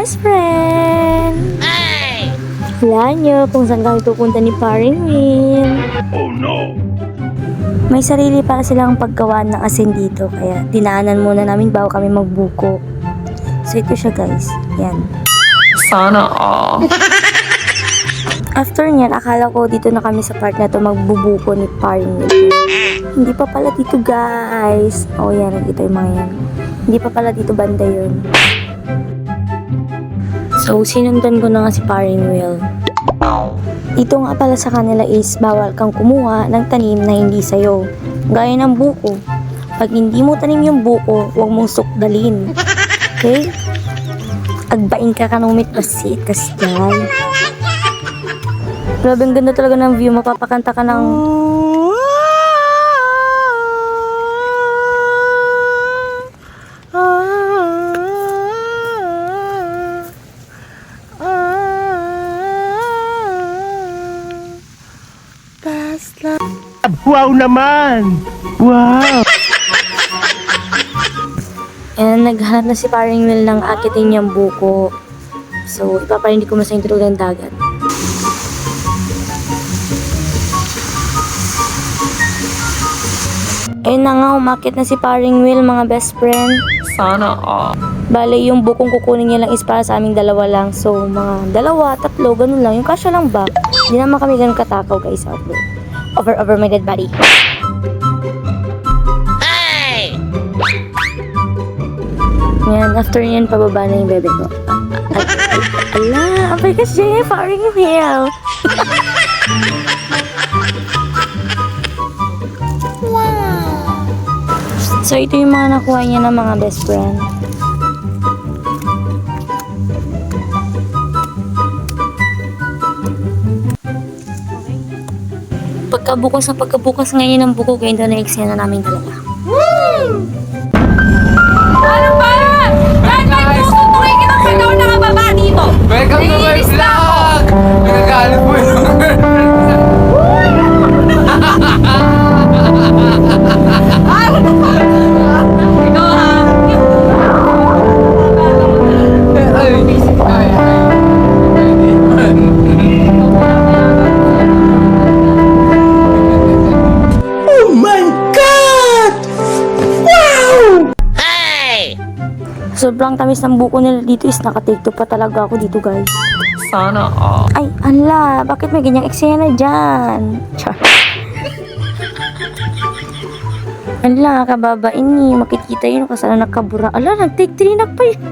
best friend! Hey! Wala nyo kung saan kami pupunta ni Paring Will. Oh no! May sarili para silang paggawaan ng asin dito, kaya dinaanan muna namin bago kami magbuko. So ito siya guys, yan. Sana all. After nyan, akala ko dito na kami sa part na to magbubuko ni Paring Will. Hindi pa pala dito guys. Oh yan, nakita yung mga yan. Hindi pa pala dito banda yun. So sinundan ko na nga si Paring Will. Ito nga pala sa kanila is bawal kang kumuha ng tanim na hindi sayo. Gaya ng buko. Pag hindi mo tanim yung buko, huwag mong sukdalin. Okay? Agbain ka kanumit basit kasdal. Grabe, ang ganda talaga ng view. Mapapakanta ka ng... Wow naman! Wow! And naghanap na si Paring Will ng akitin niyang buko. So, ipaparindi ko mas yung tulog ng dagat. Ayun na nga, umakit na si Paring Will, mga best friend. Sana all. Bale, yung bukong kukunin niya lang is para sa aming dalawa lang. So, mga dalawa, tatlo, ganun lang. Yung kasya lang ba? Hindi naman kami ganun katakaw guys out there. Over my dead body. Hey! Yan, after yan, pababa na yung bebe ko. Ala, apay kasi, Paring Will. So, ito yung mga nakuha niya ng mga best friend. Pagkabukas ngayon ng buko, ganyan daw na eksena namin dalawa. Ano ba? Bakit may puso tumingin ang pagkaw na kababa dito? Welcome to my vlog! Nagagalit mo yun. Ikaw ha? Oh my God! Wow! Sobrang tamis ng buko nila dito is naka-take two pa talaga ako dito guys. Sana all. Ay, ala, bakit may ganyang eksena dyan? Char. Ala, kababain ni, makikita yun kasi na nakabura. Ala, nag-take 3 na pa yun.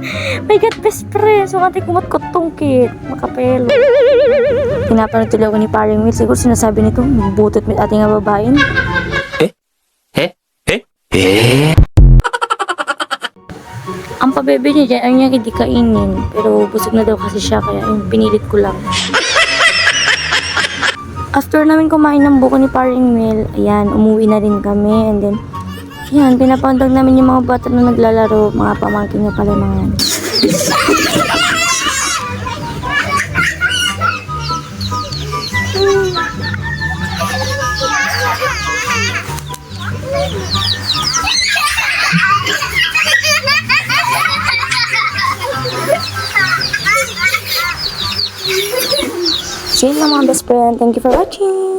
My God, best friend. So, kati kumat-kot tungkit. Makapelo. Pinapanood tuloy ako ni Paring Will. Siguro sinasabi nito, butot mit ating babain. Ang pabebe niya dyan, ayaw niya hindi kainin. Pero busog na daw kasi siya, kaya yung pinilit ko lang. After namin kumain ng buko ni Paring Will, ayan, umuwi na rin kami. And then, ayan, pinapandag namin yung mga bata na naglalaro. Mga pamangkin niya pala yung mga yan. So yun lang mga best friend. Thank you for watching.